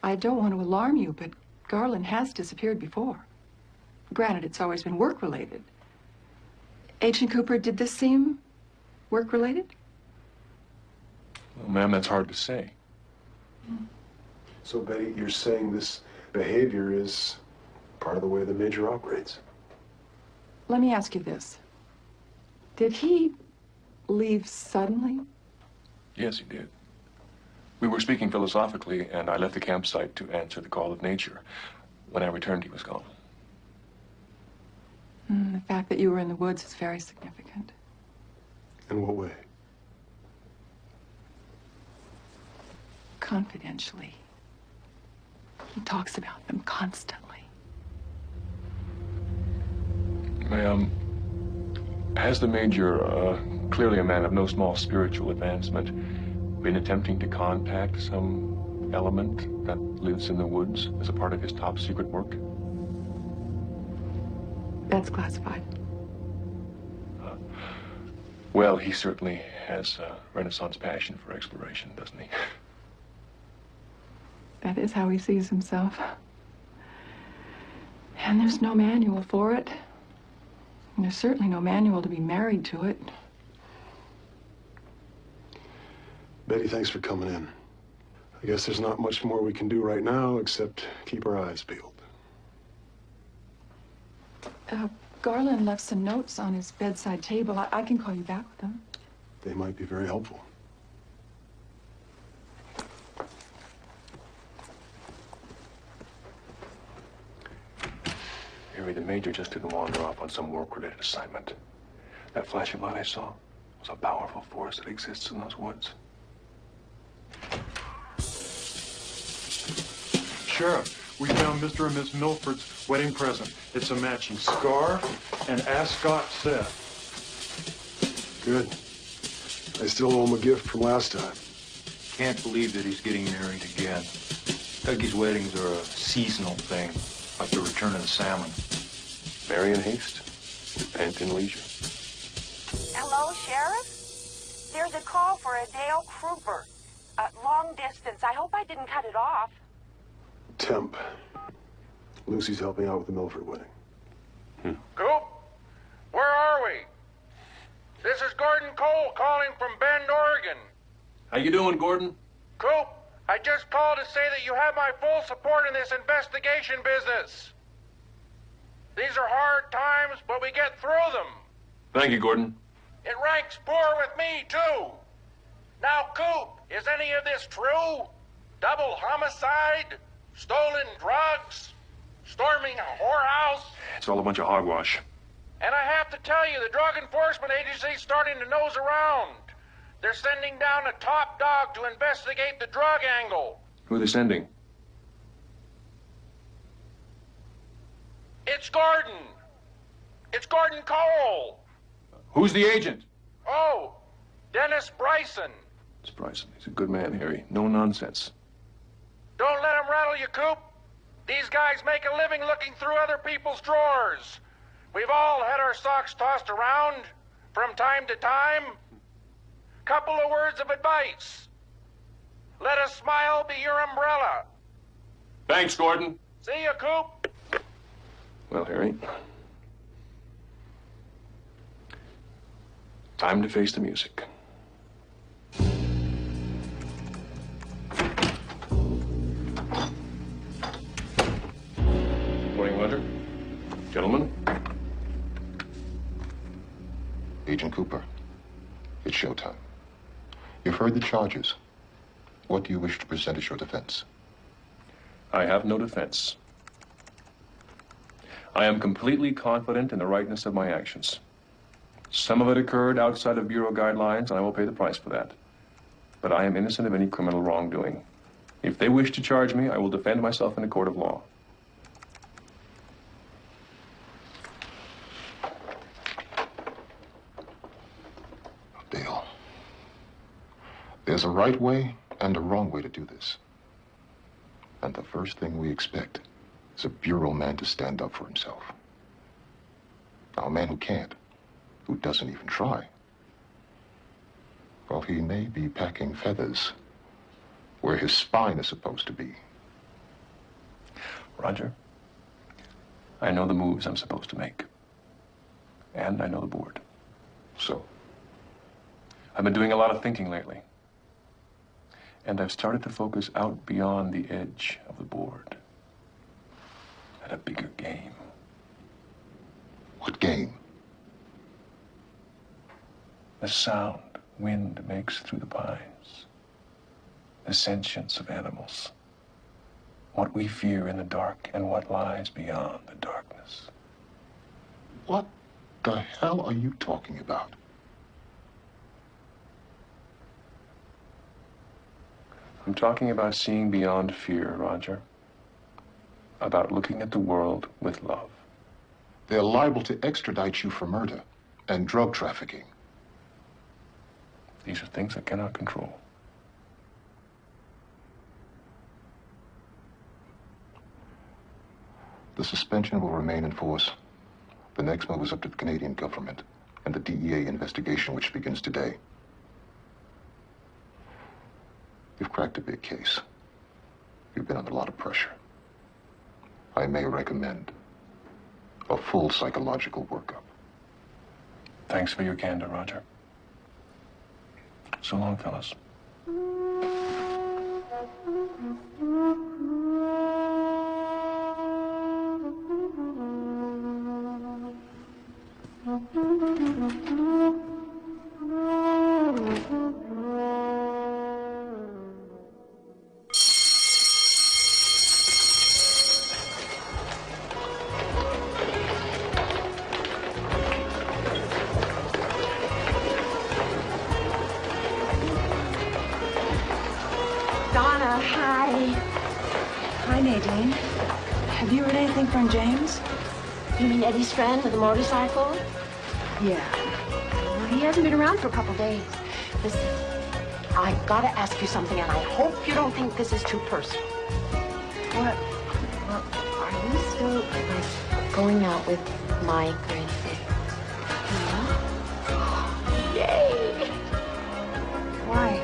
I don't want to alarm you, but Garland has disappeared before. Granted, it's always been work-related. Agent Cooper, did this seem work-related? Well, ma'am, that's hard to say. So, Betty, you're saying this behavior is part of the way the Major operates? Let me ask you this. Did he leave suddenly? Yes, he did. We were speaking philosophically, and I left the campsite to answer the call of nature. When I returned, he was gone. The fact that you were in the woods is very significant. In what way? Confidentially. He talks about them constantly. Ma'am, has the Major, clearly a man of no small spiritual advancement, been attempting to contact some element that lives in the woods as a part of his top secret work? That's classified. Well, he certainly has a Renaissance passion for exploration, doesn't he? That is how he sees himself. And there's no manual for it. And there's certainly no manual to be married to it. Betty, thanks for coming in. I guess there's not much more we can do right now except keep our eyes peeled. Garland left some notes on his bedside table. I can call you back with them. They might be very helpful. Harry, the Major just didn't wander off on some work-related assignment. That flash of light I saw was a powerful force that exists in those woods. Sheriff, we found Mr. and Miss Milford's wedding present. It's a matching scarf and ascot set. Good. I still owe him a gift from last time. Can't believe that he's getting married again. Dougie's weddings are a seasonal thing, like the return of the salmon. Marry in haste, repent in leisure. Hello, Sheriff? There's a call for a Dale Kruger. Long distance. I hope I didn't cut it off. Temp. Lucy's helping out with the Milford wedding. Coop, where are we? This is Gordon Cole calling from Bend, Oregon. How you doing, Gordon? Coop, I just called to say that you have my full support in this investigation business. These are hard times, but we get through them. Thank you, Gordon. It ranks poor with me, too. Now, Coop, is any of this true? Double homicide? Stolen drugs? Storming a whorehouse? It's all a bunch of hogwash. And I have to tell you, the Drug Enforcement Agency's starting to nose around. They're sending down a top dog to investigate the drug angle. Who are they sending? It's Gordon. It's Gordon Cole. Who's the agent? Oh, Dennis Bryson. It's Bryson. He's a good man, Harry. No nonsense. Don't let him rattle you, Coop. These guys make a living looking through other people's drawers. We've all had our socks tossed around from time to time. Couple of words of advice. Let a smile be your umbrella. Thanks, Gordon. See you, Coop. Well, Harry, time to face the music. Morning, Roger. Gentlemen. Agent Cooper, it's showtime. You've heard the charges. What do you wish to present as your defense? I have no defense. I am completely confident in the rightness of my actions. Some of it occurred outside of Bureau guidelines, and I will pay the price for that. But I am innocent of any criminal wrongdoing. If they wish to charge me, I will defend myself in a court of law. Dale, there's a right way and a wrong way to do this. And the first thing we expect is a Bureau man to stand up for himself. Now, a man who can't, who doesn't even try, well, he may be packing feathers where his spine is supposed to be. Roger, I know the moves I'm supposed to make. And I know the board. So, I've been doing a lot of thinking lately. And I've started to focus out beyond the edge of the board. At a bigger game. what game? The sound wind makes through the pines. The sentience of animals. What we fear in the dark and what lies beyond the darkness. What the hell are you talking about? I'm talking about seeing beyond fear, Roger. About looking at the world with love. They're liable to extradite you for murder and drug trafficking. These are things I cannot control. The suspension will remain in force. The next move is up to the Canadian government and the DEA investigation, which begins today. You've cracked a big case. You've been under a lot of pressure. I may recommend a full psychological workup. Thanks for your candor, Roger. So long, fellas. Donna, hi. Hi, Nadine. Have you heard anything from James? You mean Eddie's friend with the motorcycle? Yeah. Well, he hasn't been around for a couple days. Listen, I gotta ask you something, and I hope you don't think this is too personal. What? Well, are you still, like, going out with Mike or anything? Yay! Why?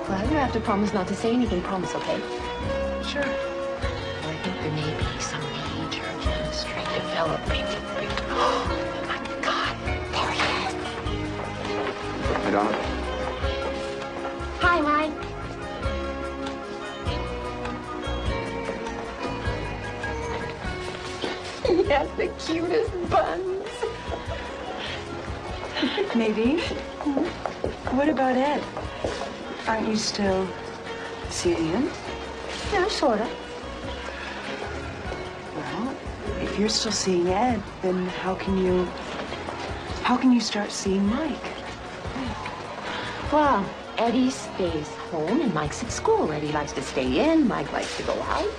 Well, you have to promise not to say anything. Promise, okay? Sure. Well, I think there may be some major chemistry developing. Oh, my God. There he is. Hey, Donna. Hi, Mike. He has the cutest buns. Nadine? What about Ed? Aren't you still seeing him? Yeah, sort of. Well, if you're still seeing Ed, then how can you start seeing Mike? Well, Eddie stays home and Mike's at school. Eddie likes to stay in, Mike likes to go out.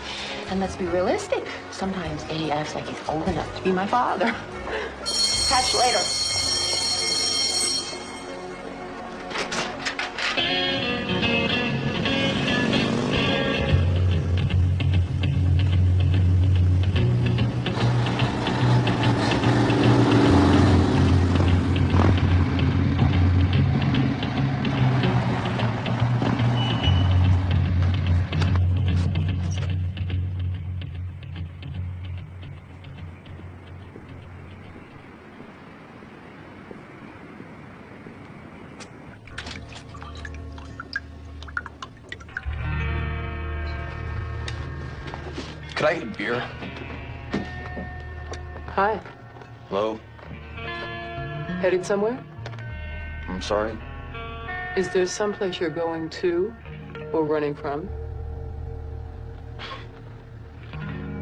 And let's be realistic, sometimes Eddie acts like he's old enough to be my father. Catch you later. Could I get a beer? Hi. Hello? Headed somewhere? I'm sorry? Is there someplace you're going to or running from?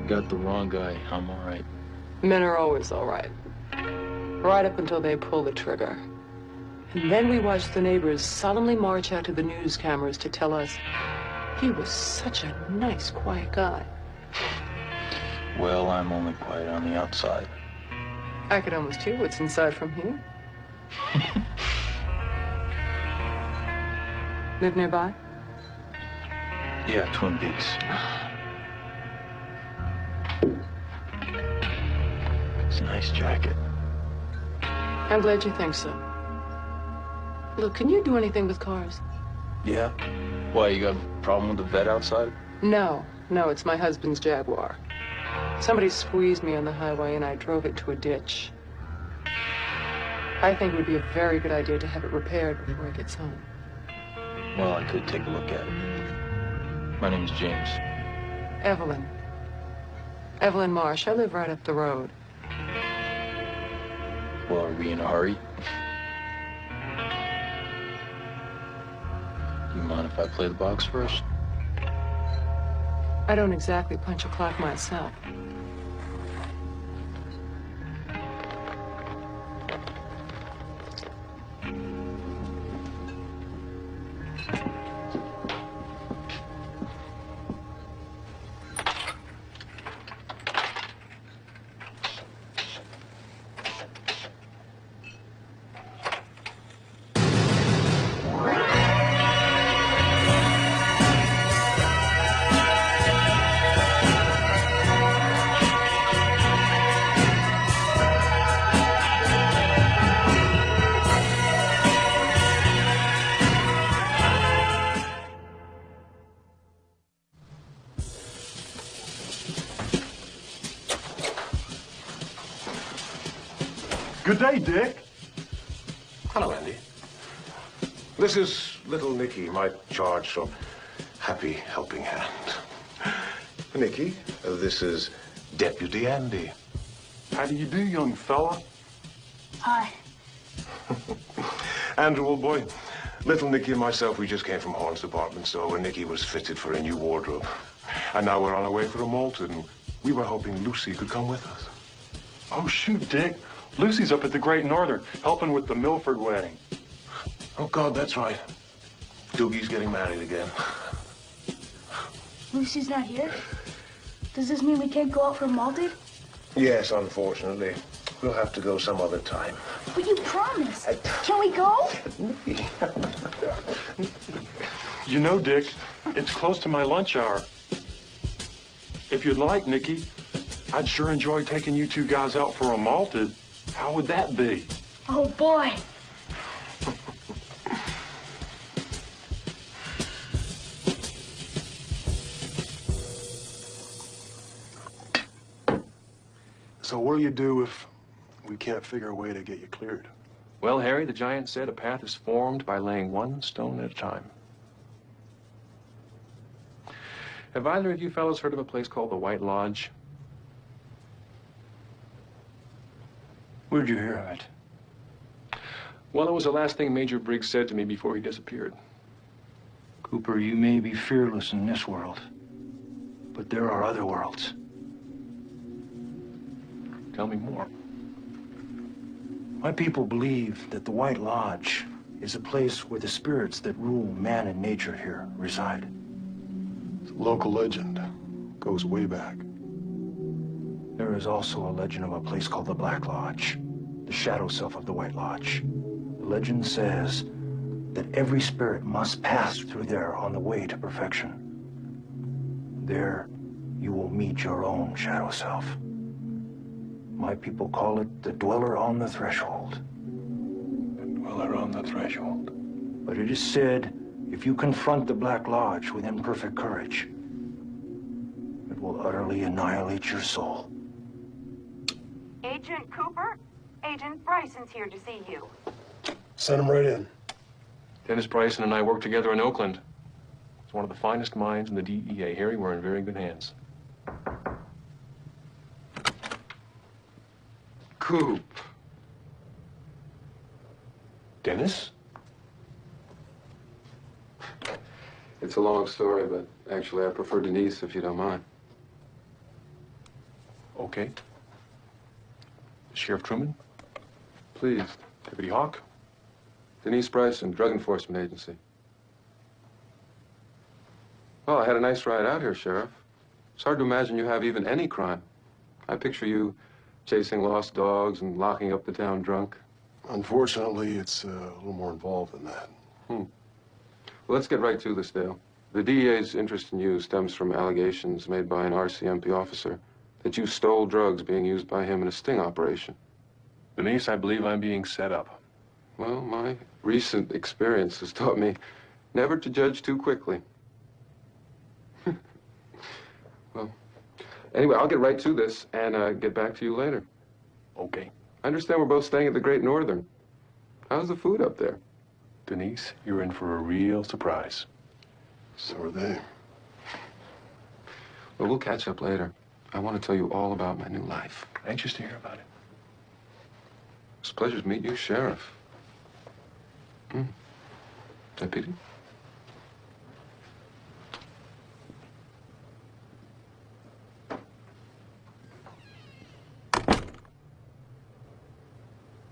Got the wrong guy. I'm all right. Men are always all right. Right up until they pull the trigger. And then we watch the neighbors solemnly march out to the news cameras to tell us he was such a nice, quiet guy. Well, I'm only quiet on the outside. I could almost hear what's inside from here. Live nearby? Yeah, Twin Peaks. It's a nice jacket. I'm glad you think so. Look, can you do anything with cars? Yeah? Why, you got a problem with the vet outside? No, it's my husband's Jaguar. Somebody squeezed me on the highway and I drove it to a ditch. I think it would be a very good idea to have it repaired before he gets home. Well, I could take a look at it. My name's James. Evelyn. Evelyn Marsh. I live right up the road. Well, are we in a hurry? Do you mind if I play the box first? I don't exactly punch a clock myself. Good day, Dick. Hello, Andy. This is little Nicky, my charge from Happy Helping Hand. Nicky, this is Deputy Andy. How do you do, young fella? Hi. Andrew, old boy, little Nicky and myself, we just came from Horn's department store where Nicky was fitted for a new wardrobe. And now we're on our way for a malted, and we were hoping Lucy could come with us. Oh, shoot, Dick. Lucy's up at the Great Northern, helping with the Milford wedding. Oh, God, that's right. Doogie's getting married again. Lucy's not here? Does this mean we can't go out for malted? Yes, unfortunately. We'll have to go some other time. But you promised. Can we go? You know, Dick, it's close to my lunch hour. If you'd like, Nicky, I'd sure enjoy taking you two guys out for a malted. How would that be? Oh, boy. So what'll you do if we can't figure a way to get you cleared? Well, Harry, the giant said a path is formed by laying one stone at a time. Have either of you fellows heard of a place called the White Lodge? Where'd you hear of it? Well, it was the last thing Major Briggs said to me before he disappeared. Cooper, you may be fearless in this world, but there are other worlds. Tell me more. My people believe that the White Lodge is a place where the spirits that rule man and nature here reside. It's a local legend. Goes way back. There is also a legend of a place called the Black Lodge, the shadow self of the White Lodge. The legend says that every spirit must pass through there on the way to perfection. There, you will meet your own shadow self. My people call it the dweller on the threshold. The dweller on the threshold. But it is said, if you confront the Black Lodge with imperfect courage, it will utterly annihilate your soul. Agent Cooper? Agent Bryson's here to see you. Send him right in. Dennis Bryson and I worked together in Oakland. He's one of the finest minds in the DEA. Harry, we're in very good hands. Coop. Dennis? It's a long story, but actually I prefer Denise, if you don't mind. Okay. Sheriff Truman? Please. Deputy Hawk? Denise Bryson, Drug Enforcement Agency. Well, I had a nice ride out here, Sheriff. It's hard to imagine you have even any crime. I picture you chasing lost dogs and locking up the town drunk. Unfortunately, it's a little more involved than that. Well, let's get right to this, Dale. The DEA's interest in you stems from allegations made by an RCMP officer that you stole drugs being used by him in a sting operation. Denise, I believe I'm being set up. Well, my recent experience has taught me never to judge too quickly. Well, anyway, I'll get right to this and get back to you later. Okay. I understand we're both staying at the Great Northern. How's the food up there? Denise, you're in for a real surprise. So are they. Well, we'll catch up later. I want to tell you all about my new life. Anxious to hear about it. It's a pleasure to meet you, Sheriff. Deputy?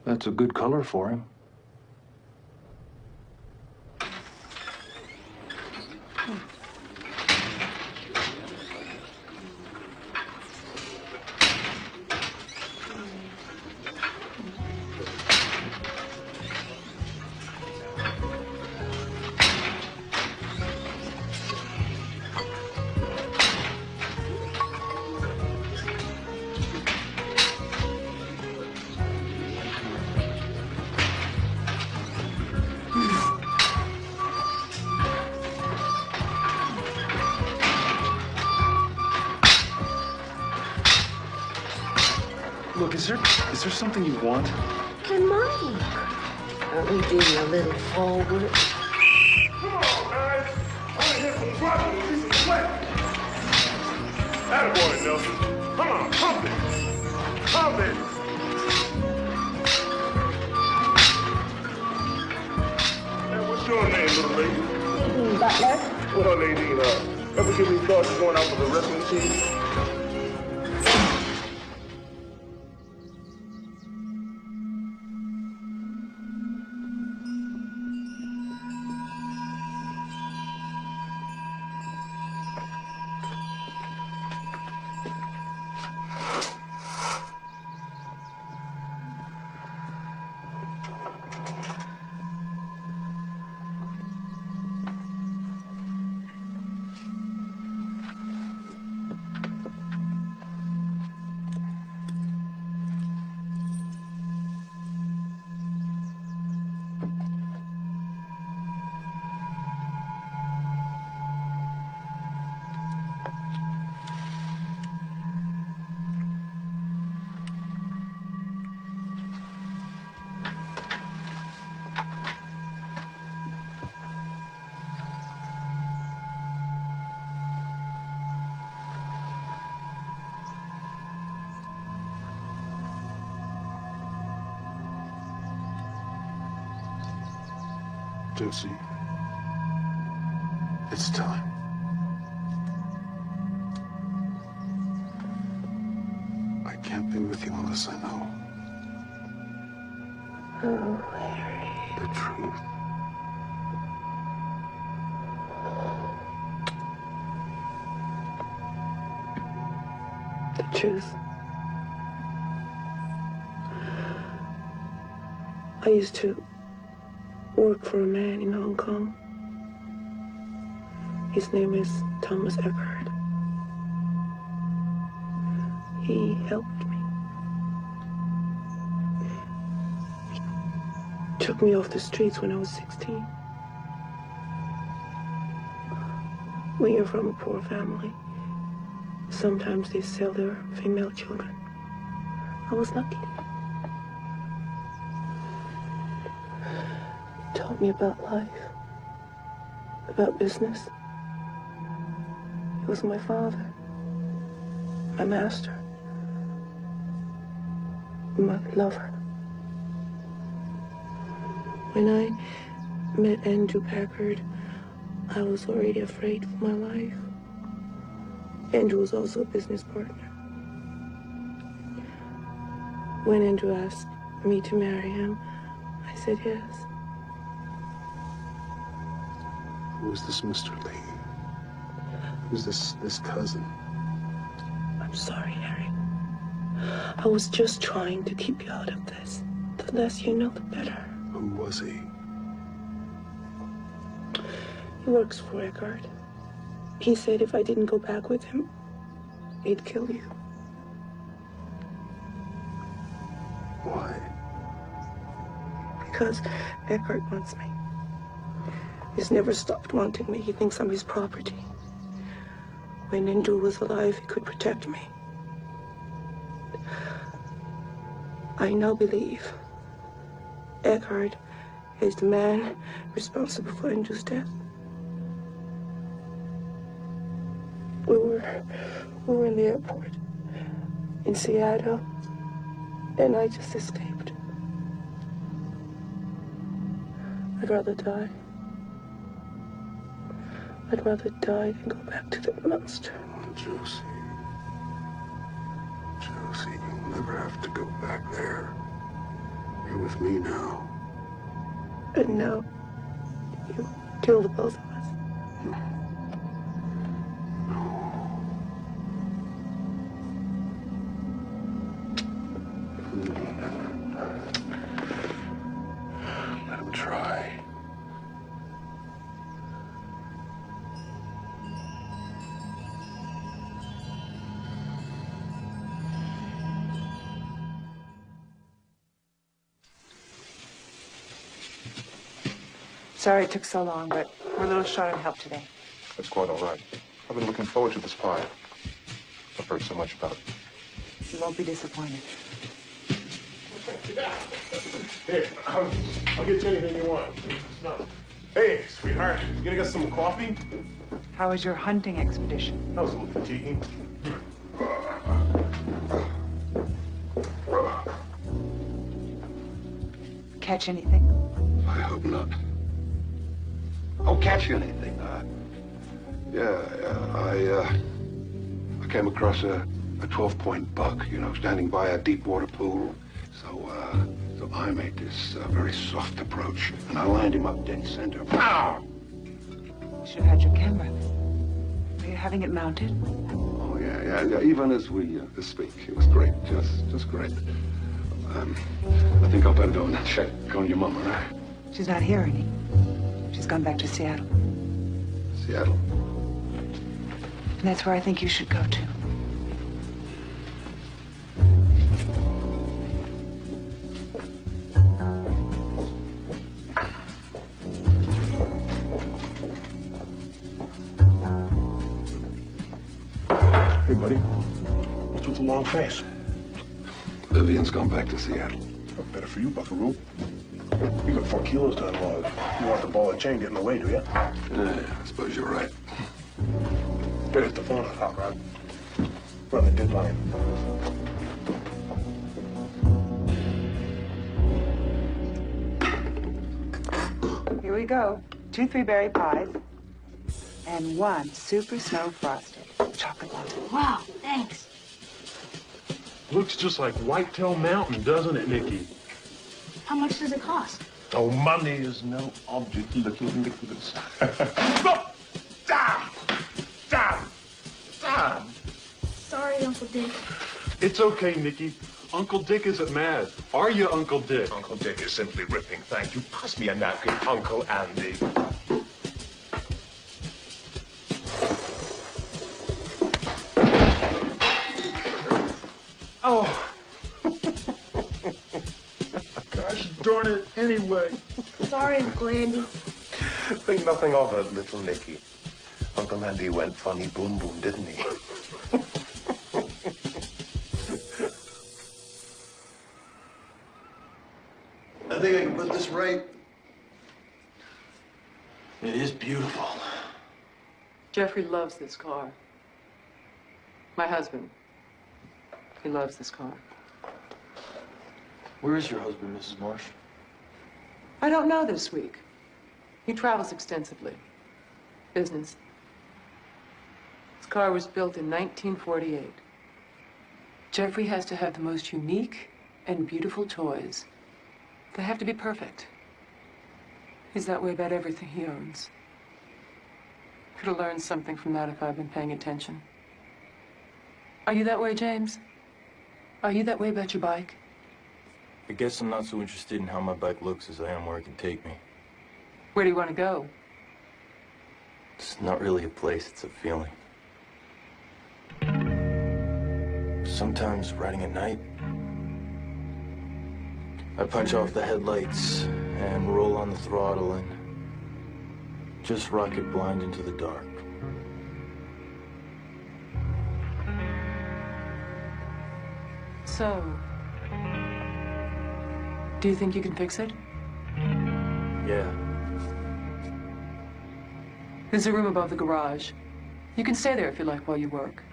That's a good color for him. Look, is there something you want? The money. Won't we do you a little forward? Come on, guys. I want to hear some drop and see some sweat. Attaboy, Nelson. Come on, pump it. Pump it. Hey, what's your name, little lady? Butler. Well, Nadine, ever give me thoughts of going out for the wrestling team? Josie, it's time. I can't be with you unless I know Oh, Harry. the truth. The truth. I used to work for a man in Hong Kong. His name is Thomas Eckhart. He helped me. He took me off the streets when I was 16. We are from a poor family. Sometimes they sell their female children. I was lucky. He taught me about life, about business. He was my father, my master, my lover. When I met Andrew Packard, I was already afraid for my life. Andrew was also a business partner. When Andrew asked me to marry him, I said yes. Who is this Mr. Lee? Who's this cousin? I'm sorry, Harry. I was just trying to keep you out of this. The less you know, the better. Who was he? He works for Eckhart. He said if I didn't go back with him, he'd kill you. Why? Because Eckhart wants me. He's never stopped wanting me. He thinks I'm his property. When Andrew was alive, he could protect me. I now believe Eckhart is the man responsible for Andrew's death. We were in the airport in Seattle, and I just escaped. I'd rather die. I'd rather die than go back to the monster. Josie. Josie, you'll never have to go back there. You're with me now. And now, you kill the both of us. Let him try. Sorry it took so long, but we're a little short on help today. That's quite all right. I've been looking forward to this pie. I've heard so much about it. You won't be disappointed. Here, I'll get you anything you want. No. Hey, sweetheart, you gonna get some coffee? How was your hunting expedition? That was a little fatiguing. Catch anything? I hope not. Oh, catch anything? I came across a 12-point buck, you know, standing by a deep water pool. So I made this very soft approach, and I lined him up dead center. Pow! You should have had your camera. Are you having it mounted? Oh, yeah. Even as we speak, it was great, just great. I think I'll better go and check on your mama, right? She's not here any. She's gone back to Seattle. Seattle? And that's where I think you should go to. Hey, buddy. What's with the long face? Vivian's gone back to Seattle. Oh, better for you, buckaroo. You got 4 kilos to unload. You want the ball and chain get in the way, do you? Yeah, I suppose you're right. Better hit the phone on Hot Rod. Run the deadline. Here we go. 2 3-berry pies and 1 super snow frosted chocolate latte. Wow, thanks. Looks just like Whitetail Mountain, doesn't it, Nikki? How much does it cost? Oh, money is no object, little Nicholas. Stop! Stop! Sorry, Uncle Dick. It's okay, Nikki. Uncle Dick isn't mad. Are you, Uncle Dick? Uncle Dick is simply ripping. Thank you. Pass me a napkin, Uncle Andy. Oh. Gosh darn it, anyway. Sorry, Uncle Andy. Think nothing of it, little Nicky. Uncle Andy went funny boom boom, didn't he? I think I can put this right. It is beautiful. Jeffrey loves this car. My husband. He loves this car. Where is your husband, Mrs. Marsh? I don't know this week. He travels extensively. Business. This car was built in 1948. Jeffrey has to have the most unique and beautiful toys. They have to be perfect. He's that way about everything he owns. Could have learned something from that if I'd been paying attention. Are you that way, James? Are you that way about your bike? I guess I'm not so interested in how my bike looks as I am where it can take me. Where do you want to go? It's not really a place, it's a feeling. Sometimes riding at night, I punch off the headlights and roll on the throttle and just rocket blind into the dark. So, do you think you can fix it? Yeah. There's a room above the garage. You can stay there if you like while you work.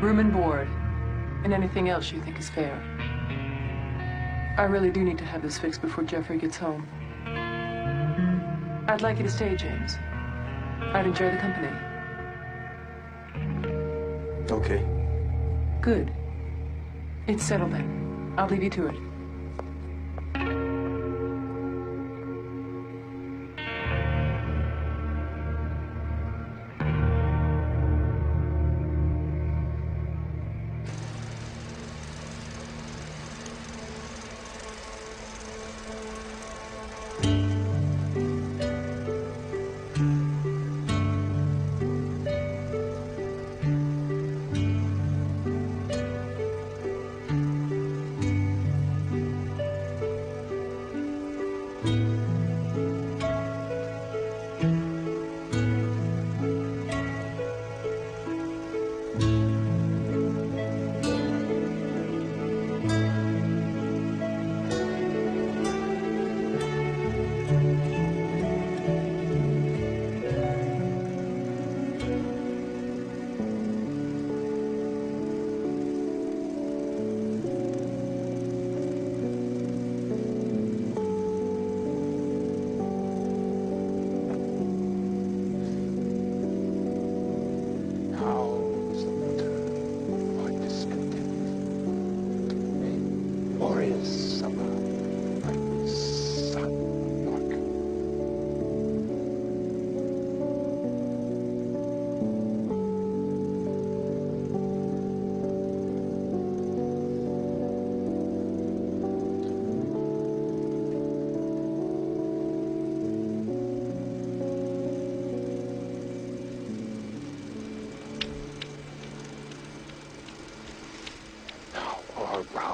Room and board, and anything else you think is fair. I really do need to have this fixed before Jeffrey gets home. I'd like you to stay, James. I'd enjoy the company. Okay. Good. It's settled then. I'll leave you to it.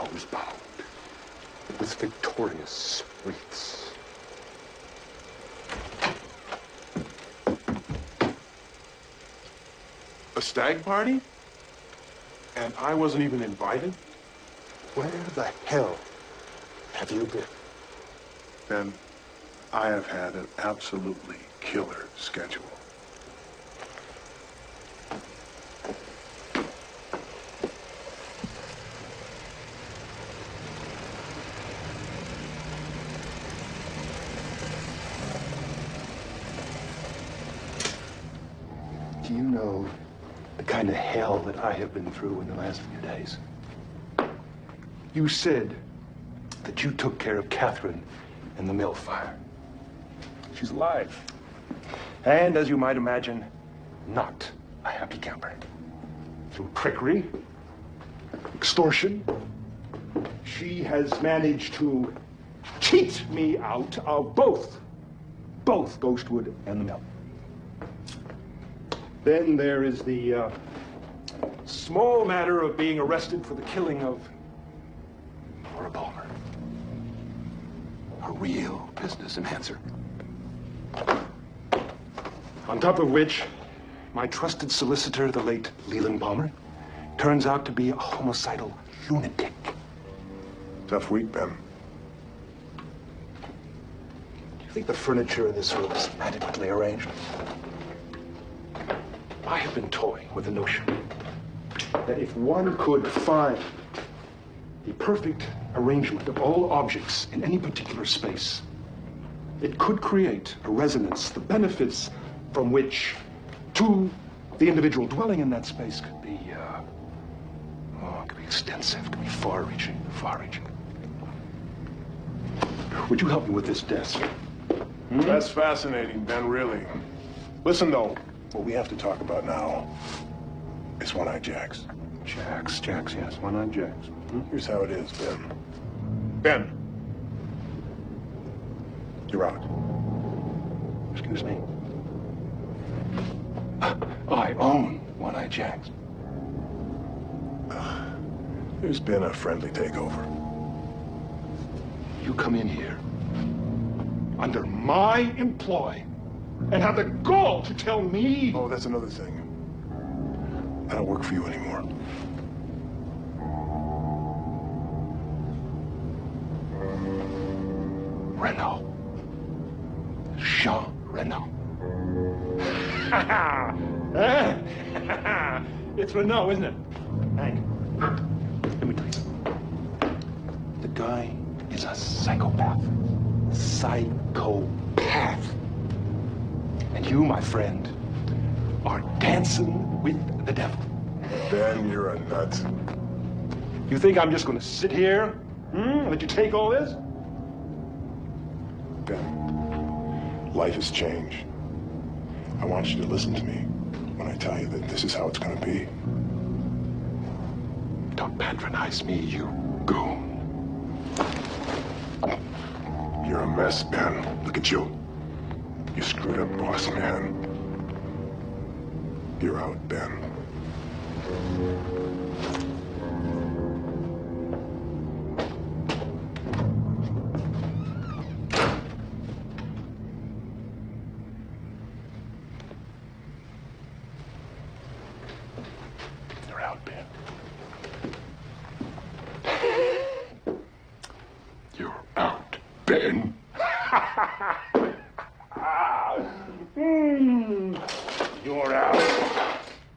Bound with victorious wreaths. A stag party? And I wasn't even invited? Where the hell have you been? Ben, I have had an absolutely killer schedule. Do you know the kind of hell that I have been through in the last few days? You said that you took care of Catherine in the mill fire. She's alive. And as you might imagine, not a happy camper. Through trickery, extortion, She has managed to cheat me out of both Ghostwood and the mill. Then there is the small matter of being arrested for the killing of Laura Palmer. A real business enhancer. On top of which, my trusted solicitor, the late Leland Palmer, turns out to be a homicidal lunatic. Tough week, Ben. Do you think the furniture in this room is adequately arranged? I have been toying with the notion that if one could find the perfect arrangement of all objects in any particular space, it could create a resonance, the benefits from which to the individual dwelling in that space could be extensive, could be far-reaching, far-reaching. Would you help me with this desk? That's fascinating, Ben, really. Listen, though, what we have to talk about now is One-Eyed Jacks. Jacks, yes, One-Eyed Jacks. Here's how it is, Ben. Ben! You're out. Excuse me. I own One-Eyed Jacks. There's been a friendly takeover. You come in here under my employ and have the gall to tell me... Oh, that's another thing. I don't work for you anymore. Renault. Jean Renault. It's Renault, isn't it? Hank, let me tell you. The guy is a psychopath. Psychopath. And you, my friend, are dancing with the devil. Ben, you're a nut. You think I'm just going to sit here and let you take all this? Ben, life has changed. I want you to listen to me when I tell you that this is how it's going to be. Don't patronize me, you goon. You're a mess, Ben. Look at you. You screwed up, boss man. You're out, Ben. You're out, Ben. You're out, Ben. You're out.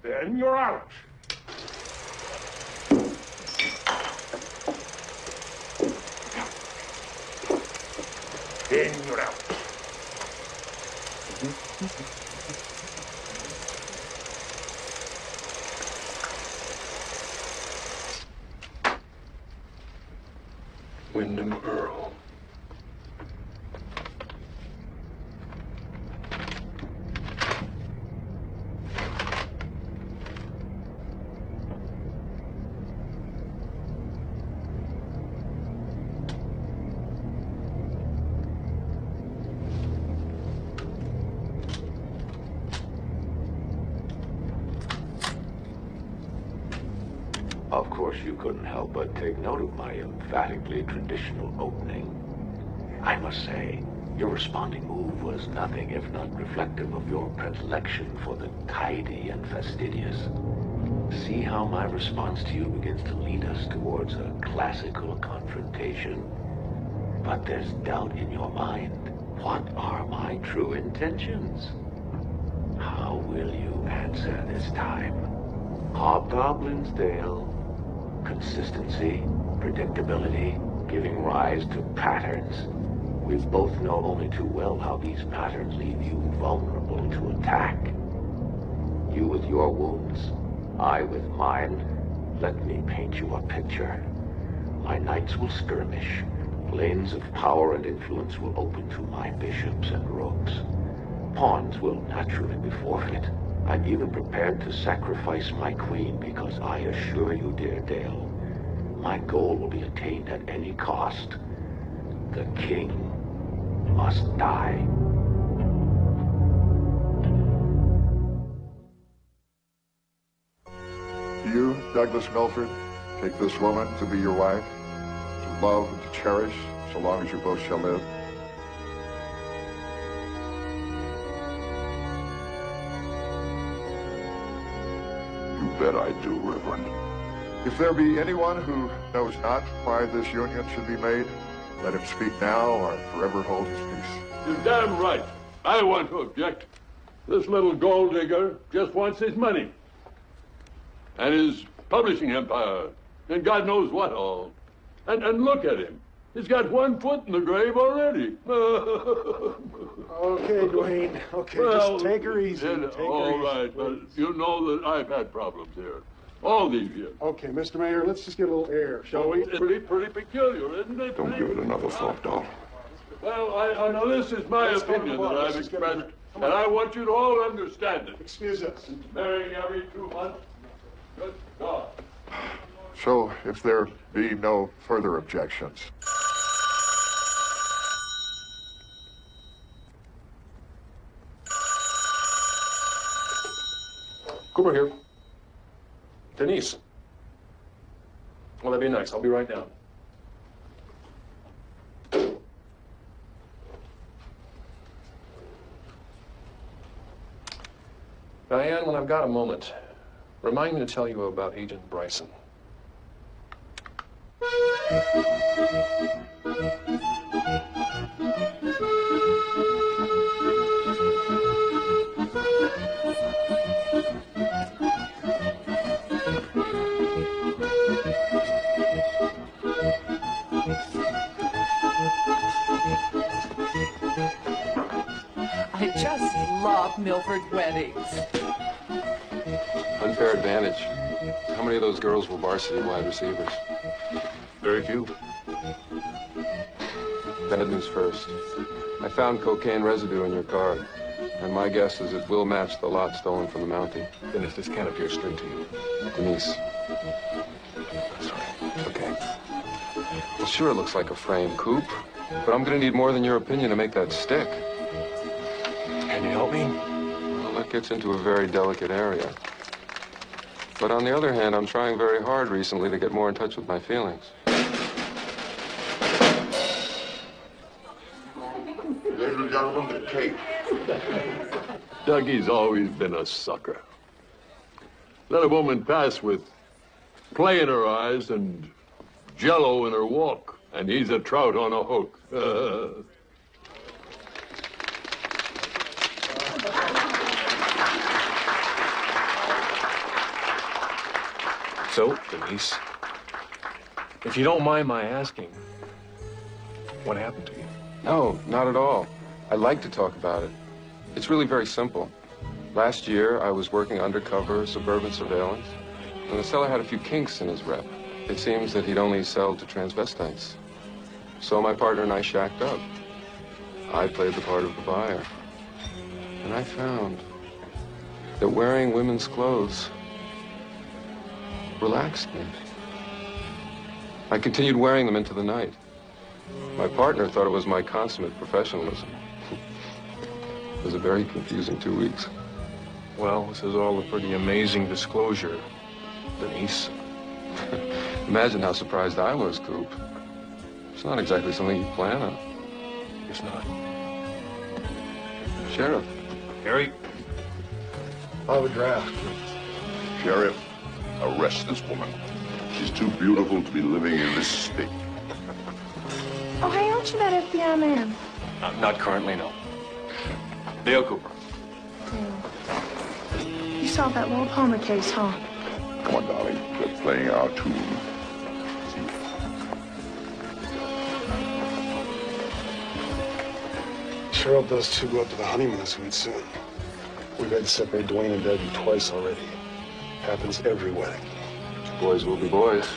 Ben, you're out. Ben, you're out. Wyndham Earl. Of course, you couldn't help but take note of my emphatically traditional opening. I must say, your responding move was nothing if not reflective of your predilection for the tidy and fastidious. See how my response to you begins to lead us towards a classical confrontation. But there's doubt in your mind. What are my true intentions? How will you answer this time? Hobgoblin's Dale. Consistency, predictability, giving rise to patterns. We both know only too well how these patterns leave you vulnerable to attack. You with your wounds, I with mine. Let me paint you a picture. My knights will skirmish. Lanes of power and influence will open to my bishops and rooks. Pawns will naturally be forfeit. I'm even prepared to sacrifice my queen because I assure you, dear Dale, my goal will be attained at any cost. The king must die. You, Douglas Milford, take this woman to be your wife, to love and to cherish so long as you both shall live. You bet I do, Reverend. If there be anyone who knows not why this union should be made, let him speak now or forever hold his peace. You're damn right. I want to object. This little gold digger just wants his money. And his publishing empire. And God knows what all. And look at him. He's got 1 foot in the grave already. Okay, Dwayne. Okay, Well, just take her easy. Take her all easy, right, but please. you know that I've had problems here. All these years. Okay, Mr. Mayor, let's just get a little air, shall we? It's pretty peculiar, isn't it? Don't give it another thought, doll. Well, I know this is my Let's go to the opinion bar. that Let's I've just get a expressed, minute. Come and on. I want you to all understand it. Excuse us. Marrying every 2 months? Good God. So, if there be no further objections. Cooper here. Denise. Well, that'd be nice. I'll be right down. Diane, when I've got a moment, remind me to tell you about Agent Bryson. I just love Milford weddings. Unfair advantage. How many of those girls were varsity wide receivers? Very few. Bad news first. I found cocaine residue in your car, and my guess is it will match the lot stolen from the Mountie. Dennis, this can't appear straight to you. Denise. Sorry. Okay. Well, sure, it looks like a frame, Coop, but I'm gonna need more than your opinion to make that stick. Can you help me? Well, that gets into a very delicate area. But on the other hand, I'm trying very hard recently to get more in touch with my feelings. Ladies and gentlemen, the cake. Dougie's always been a sucker. Let a woman pass with play in her eyes and jello in her walk, and he's a trout on a hook. So, Denise, if you don't mind my asking, what happened to you? No, not at all. I'd like to talk about it. It's really very simple. Last year, I was working undercover suburban surveillance, and the seller had a few kinks in his rep. It seems that he'd only sell to transvestites. So my partner and I shacked up. I played the part of the buyer. And I found that wearing women's clothes relaxed me. I continued wearing them into the night. My partner thought it was my consummate professionalism. It was a very confusing 2 weeks. Well, this is all a pretty amazing disclosure, Denise. Imagine how surprised I was, Coop. It's not exactly something you plan on. It's not. Sheriff. Harry? I'll have a draft. Sheriff, arrest this woman. She's too beautiful to be living in this state. Oh, hey, aren't you that FBI man? Not currently, no. Dale Cooper. You solved that Walt Palmer case, huh? Come on, darling. We're playing our tune. Sure hope those two go up to the honeymoon suite soon. We've had to separate Dwayne and Dougie twice already. Happens every wedding. Boys will be boys.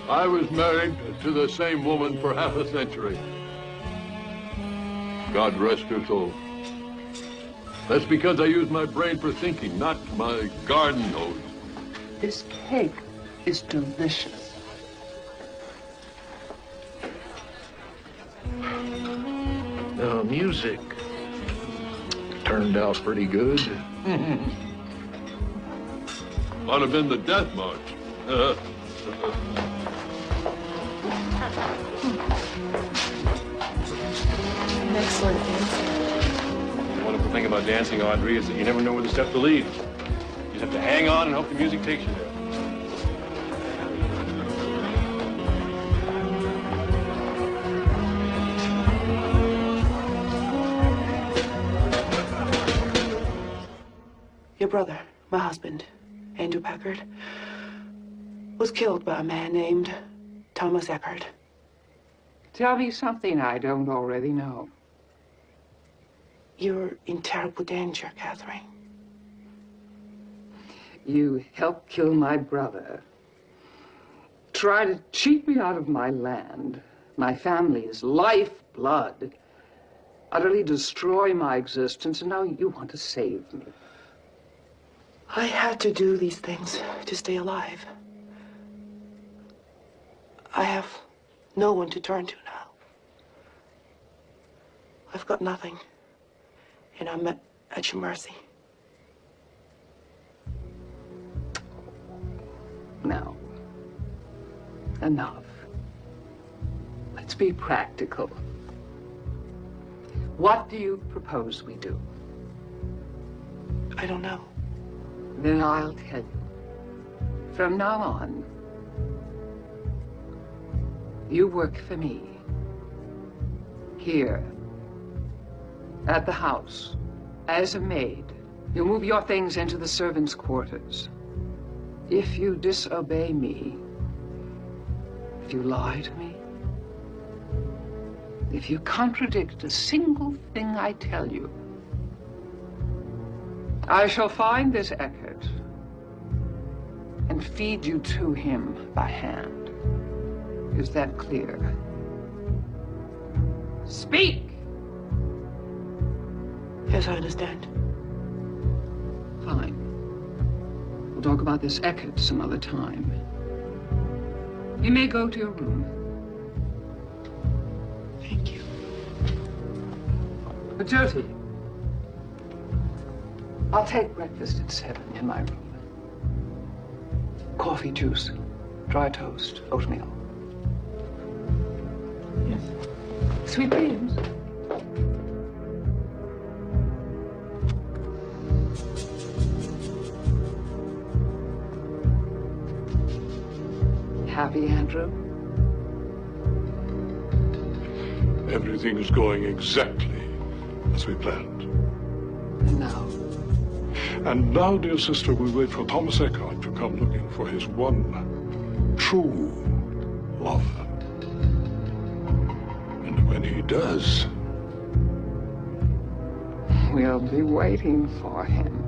I was married to the same woman for half a century. God rest her soul. That's because I use my brain for thinking, not my garden hose. This cake is delicious. music. Turned out pretty good. Might have been the death march. An excellent dancer. The wonderful thing about dancing, Audrey, is that you never know where the steps will lead. You just have to hang on and hope the music takes you there. Your brother, my husband, Andrew Packard, was killed by a man named Thomas Eckert. Tell me something I don't already know. You're in terrible danger, Catherine. You helped kill my brother. Try to cheat me out of my land, my family's lifeblood. Utterly destroy my existence, and now you want to save me. I had to do these things to stay alive. I have no one to turn to now. I've got nothing, and I'm at your mercy. Now, enough. Let's be practical. What do you propose we do? I don't know. Then I'll tell you. From now on, you work for me. Here, at the house, as a maid. You move your things into the servants' quarters. If you disobey me, if you lie to me, if you contradict a single thing I tell you, I shall find this Eckert and feed you to him by hand. Is that clear? Speak! Yes, I understand. Fine. We'll talk about this Eckert some other time. You may go to your room. Thank you. But Jyoti, I'll take breakfast at 7 in my room. Coffee, juice, dry toast, oatmeal. Yes. Sweet dreams. Happy, Andrew? Everything is going exactly as we planned. And now? And now, dear sister, we wait for Thomas Eckert to come looking for his one true love. And when he does, We'll be waiting for him.